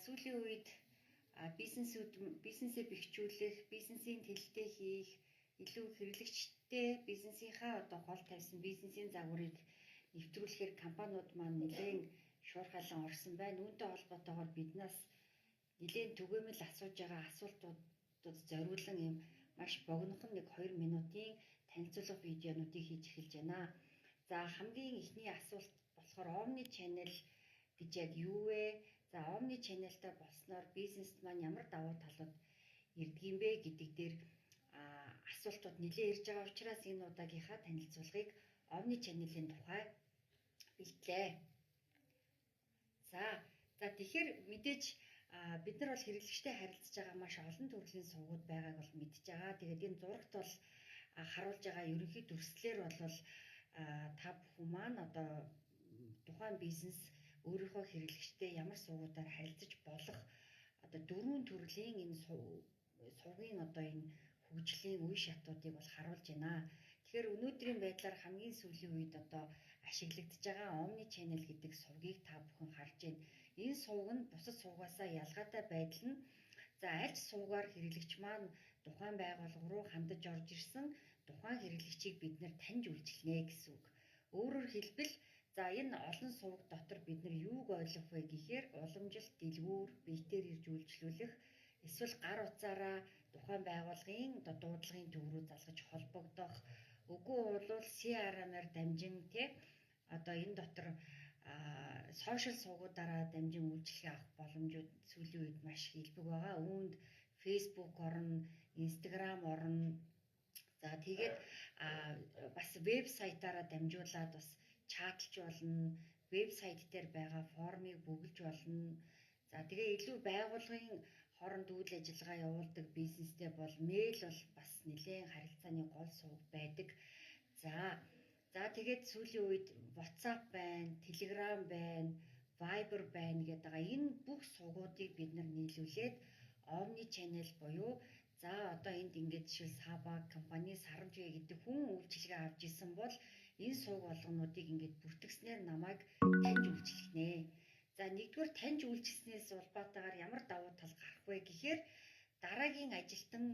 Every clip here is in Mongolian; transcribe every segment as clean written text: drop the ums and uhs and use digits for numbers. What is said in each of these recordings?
сүүлийн үед бизнесээ бэхжүүлэх, бизнесийн тэлэлтэй хийх, илүү хэрэглэгчтэй бизнесийнхаа гол тавьсан бизнесийн загварыг нэвтрүүлэхээр компаниуд маань нэлээд шуурхайлан орсон байна. Үүнтэй холбоотойгоор биднээс нэлээд түгээмэл асууж байгаа асуултуудад зориулан юм маш богинохон 1-2 минутын танилцуулга видеонуудыг хийж эхэлж байна. За хамгийн эхний асуулт болохоор Omni Channel гэж яг юу вэ? За Omni Channel-тай болсноор бизнест маань ямар давуу талууд ирдэг юм бэ гэдэг дээр асуултууд нэлээд ирж байгаа учраас энэ удаагийнхаа танилцуулгыг Omni Channel-ийн тухай бэлтлээ. За тэгэхээр мэдээж бид нар бол хэрэглэгчтэй харилцаж байгаа маш олон төрлийн сувгууд байгааг бол мэдж байгаа. Тэгээд энэ зурагт бол харуулж байгаа ерөнхий дүрслэлээр бол та бүхэн маань тухайн бизнес өөрийнхөө хэрэглэгчтэй ямар сувгуудаар харилцаж болох дөрвөн төрлийн энэ сувгийн энэ хөгжлийн үе шатуудыг бол харуулж байна. Тэгэхээр өнөөдрийн байдлаар хамгийн сүүлийн үед ашиглагдж байгаа Omni Channel гэдэг сувгийг та бүхэн харж байна. Энэ сувг нь бусад сувгаасаа ялгаатай байдал нь аль ч сувгаар хэрэглэгч маань тухайн байгууллага руу хандаж орж ирсэн тухайн хэрэглэгчийг бид нэр таньж үйлчилнэ гэсэн үг. Өөрөөр хэлбэл энэ олон сувг дотор бид нар юуг ойлгох вэ гэхээр уламжилт, дэлгүүр, биетээр ирж үйлчлүүлэх эсвэл гар утсаараа тухайн байгууллагын дуудлагын төв рүү залгаж холбогдох, үгүй бол CRM-аар дамжин энэ дотор сошиал сувгуудаараа дамжин үйлчлэгээ авах боломжууд сүүлийн үед маш хэлбэг байгаа. Үүнд Facebook орно, Instagram орно. За тэгээд бас вебсайтаараа дамжуулаад бас чатлж болно, вебсайт дээр байгаа формыг бүгэлж болно. За тэгээ илүү байгууллагын хооронд үйл ажиллагаа явуулдаг бизнестэй бол мэйл бол бас нэлээд харилцааны гол сувг байдаг. За тэгээд сүүлийн үед WhatsApp байна, Telegram байна, Viber байна гэдэг энэ бүх сувгуудыг бид нар нийлүүлээд Omni Channel буюу энд ингээд жишээл Saba компани Сарамжгээ гэдэг хүн үйлчилгээ авч исэн бол энэ сувг болгонуудыг ингээд бүртгэснээр намайг таньж үйлчлэхнэ. За нэгдүгээр таньж үйлчлснээс улбаатайгаар ямар давуу тал гарах вэ гэхээр дараагийн ажилтан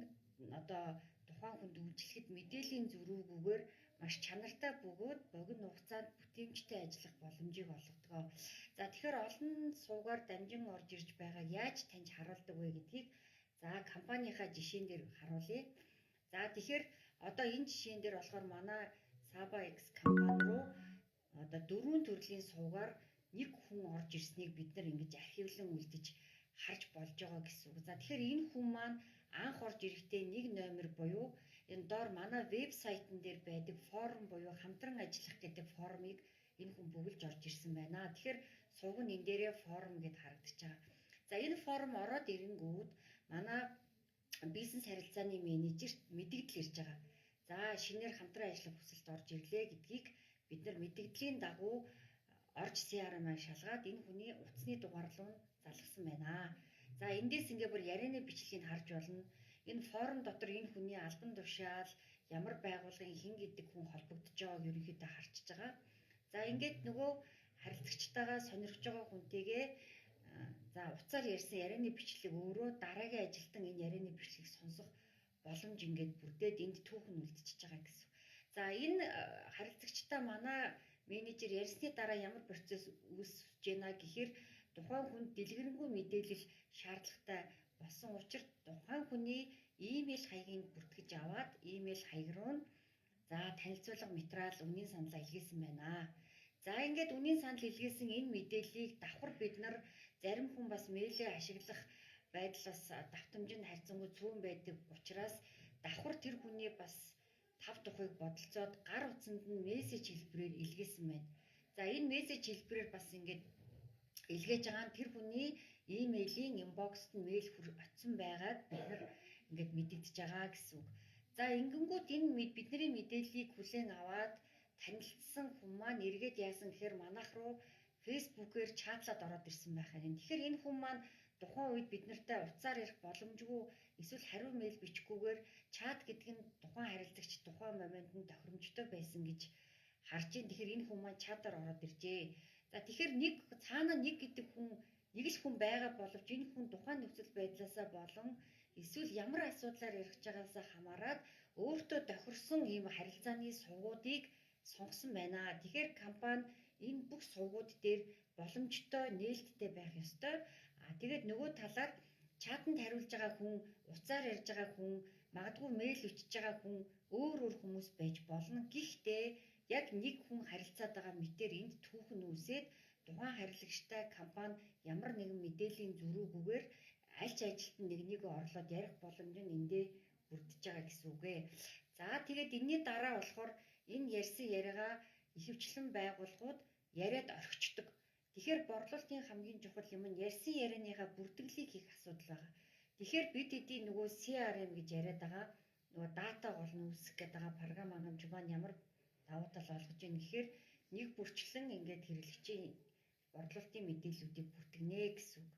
тухайн хүнд үйлчлэхэд мэдээллийн зөрүүгүйгээр маш чанартай бөгөөд богино хугацаанд бүтээмжтэй ажиллах боломжийг олгодог. За тэгэхээр олон сувгаар дамжин орж ирж байгааг яаж таньж харуулдаг вэ гэдгийг компанийнхаа жишээн дээр харуулъя. За тэгэхээр энэ жишээн дээр болохоор манай Saba X компани руу дөрвөн төрлийн сувгаар нэг хүн орж ирснийг бид нар ингэж архивлан үлдэж харж болж байгаа гэсэн үг. За тэгэхээр энэ хүн маань анх орж ирэхдээ нэг номер буюу энэ доор манай вебсайтн дээр байдаг форум буюу хамтран ажиллах гэдэг форумыг энэ хүн бүгэлж орж ирсэн байна. Тэгэхээр сувг нь энэ дээрээ форум гэд харагдаж байгаа. За энэ форум ороод ирэнгүүт манай бизнес харилцааны менежерт мэдэгдэл ирж байгаа. За шинээр хамтран ажиллах хүсэлд орж ирлээ гэдгийг бид нар мэдэгдлийн дагуу орж CRM-аар шалгаад энэ хүний утасны дугаар руу залгасан байна. За эндээс ингээ бүр ярианы бичлэгийг харж болно. Энэ форум дотор энэ хүний албан тушаал, ямар байгууллагын хэн гэдэг хүн холбогдож байгааг ерөнхийдөө харчиж байгаа. За ингээд нөгөө харилцагчтайгаа сонирхож байгаа хүнтэйгээ уцаар ярьсан ярианы бичлэг өөрөө дараагийн ажилтан энэ ярианы бичлэгийг сонсох боломж ингээд бүрдээд энд түүхэн үлдчихэж байгаа гэсэн. За энэ харилцагчтай манай менежер ярьсны дараа ямар процесс үүсэж байна гэхээр тухайн хүнд дэлгэрэнгүй мэдээлэл шаардлагатай болсон учраас тухайн хүний имэйл хаягийг бүртгэж аваад имэйл хаяг руу танилцуулга материал үнийн саналаа илгээсэн байна. За ингээд үнийн санал илгээсэн энэ мэдээллийг давхар бид нар зарим хүн бас мэйлээ ашиглах байдал бас давтамжинд харьцангуй цөөн байдаг учраас давхар тэр хүний бас тав тухыг бодолцоод гар утсанд нь мессеж хэлбэрээр илгээсэн байна. За энэ мессеж хэлбэрээр бас ингээд илгээж байгаа нь тэр хүний имэйлийн инбоксд нь мэйл очсон байгаад бид нар ингээд мэдэгдэж байгаа гэсэн үг. За ингэнгүүт энэ бидний мэдээллийг хүлээн аваад танилцсан хүн маань эргээд яасан гэхээр манайх руу фэйсбүүкээр чатлаад ороод ирсэн байхаа. Тэгэхээр энэ хүн маань тухайн үед бид нартай уцаар ярих боломжгүй эсвэл хариу мэйл бичихгүйгээр чат гэдэг нь тухайн харилцагч тухайн моментод тохиромжтой байсан гэж харж ийн. Тэгэхээр энэ хүн маань чатаар ороод иржээ. За тэгэхээр цаана нэг гэдэг хүн нэг л хүн байгаа боловч энэ хүн тухайн нөхцөл байдлаасаа болон эсвэл ямар асуудлаар ярих чагаасаа хамаарат өөртөө тохирсон ийм харилцааны сувгуудыг сонгосон байна. Тэгэхээр компани энэ бүх сувгууд дээр боломжтой нээлттэй байх ёстой. Тэгээд нөгөө талаар чатанд хариулж байгаа хүн, утсаар ярьж байгаа хүн, магадгүй мэйл өчиж байгаа хүн өөр хүмүүс байж болно. Гэхдээ яг нэг хүн харилцаад байгаа мэтээр энд түүхэн үүсээд тухайн харилцагчтай компани ямар нэгэн мэдээллийн зөрүүгүйгээр аль ч ажилтан нэгнийг орлоод ярих боломж нь эндээ бүрдэж байгаа гэсэн үг ээ. За тэгээд энэний дараа болохоор энэ ярьсан яриагаа ихэвчлэн байгууллагууд яриад орхичдог. Тэгэхээр борлуулалтын хамгийн чухал юм нь ярьсан ярианыхаа бүртгэлийг хийх асуудал байгаа. Тэгэхээр бид хэдийн нөгөө CRM гэж яриад байгаа нөгөө дата гол нь үүсгэх гэдэг байгаа програм хангамж маань ямар давуу тал олгож ийн гэхээр нэг бүрчлэн ингээд хэрэглэгчийн борлуулалтын мэдээллүүдийг бүртгэнэ гэсэн үг.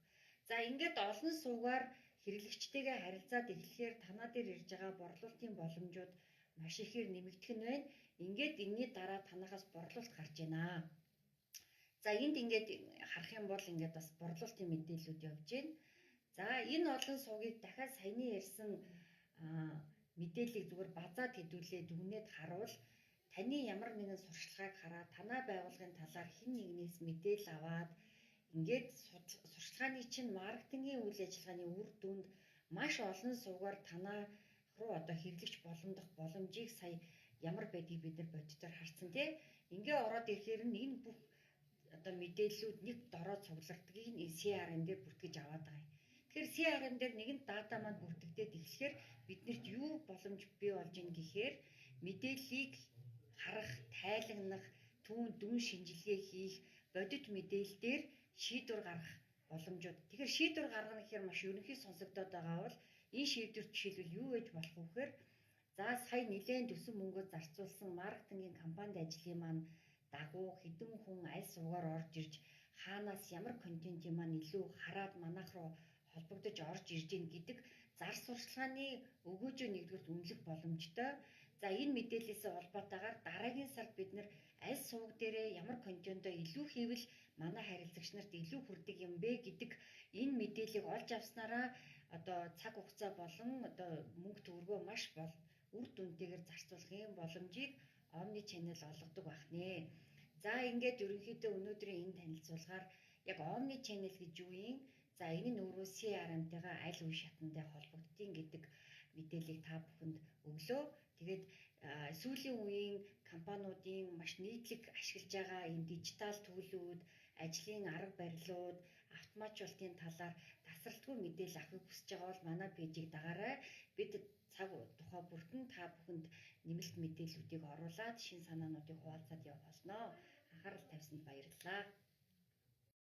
За ингээд олон суугаар хэрэглэгчтэйгээ харилцаад эхлэхээр танаа дээр ирж байгаа борлуулалтын боломжууд маш ихээр нэмэгдэх нь байна. Ингээд энэний дараа танахаас борлуулалт гарч байна. За энд ингээд харах юм бол ингээд бас борлуулалтын мэдээллүүд явж байна. За энэ олон суугийг дахиад саяны ярьсан мэдээллийг зүгээр базаад хэдүүлээд дүгнээд харуул таны ямар нэгэн сурчлагыг хараад танаа байгууллагын талаар хэн нэгнээс мэдээлэл аваад ингээд сурчлагын чинь маркетингийн үйл ажиллагааны үр дүнд маш олон суугаар танаа руу одоо хэрэглэгч боломдох боломжийг сая ямар байдгийг бид нар боддоор харсан тий. Ингээ ороод ирэхээр энэ бүх одоо мэдээллүүд нэг дороо цуглардгийг энэ CRM дээр бүртгэж аваад байгаа юм. Тэгэхээр CRM дээр нэгэн дата маань бүртгэгдээд эхлэхээр биднэрт юу боломж бий болж ийн гэхээр мэдээллийг харах, тайлагнах, түүн дүн шинжилгээ хийх, бодит мэдээлэл дээр шийдвэр гаргах боломжууд. Тэгэхээр шийдвэр гаргах гэхээр маш ерөнхий сонсогдоод байгаа бол энэ шийдвэр жишээлбэл юу гэж болох вэ гэхээр за сая нэлээд төсөн мөнгө зарцуулсан маркетингийн компанид ажлын маань дагуу хэдэн хүн аль суугаар орж ирж хаанаас ямар контентын маань илүү хараад манайх руу холбогдож орж ирж гин гэдэг зар сурчлагын өгөөжөө нэгдүгээр үнэлэх боломжтой. За энэ мэдээллээс холбоотойгоор дараагийн сард бид нэр аль сувг дээрээ ямар контентоо илүү хийвэл манай харилцагч нарт илүү хүрдэг юм бэ гэдэг энэ мэдээллийг олж авснараа одоо цаг хугацаа болон одоо мөнгө төгрөгөө маш үр дүнтэйгээр зарцуулахын боломжийг Omni Channel олгодог байх нэ. За ингээд ерөнхийдөө өнөөдрийн энэ танилцуулгаар яг Omni Channel гэж юу юм? За энэ нь өөрөө CRM-тэйгээ аль үе шатндаа холбогддгийг гэдэг мэдээллийг та бүхэнд өглөө. Тэгээд сүүлийн үеийн компаниудын маш нийтлэг ашиглаж байгаа энэ дижитал төлөвлөлүүд, ажлын арга барилууд, автоматжуулалтын талаар тасралтгүй мэдээлэл авахыг хүсэж байгаа бол манай пэйжийг дагаарай. Бид цаг тухай бүртэн та бүхэнд нэмэлт мэдээллүүдийг оруулаад шин санаануудыг хуваалцаад явах болно. Анхаарал тавьсанд баярлалаа.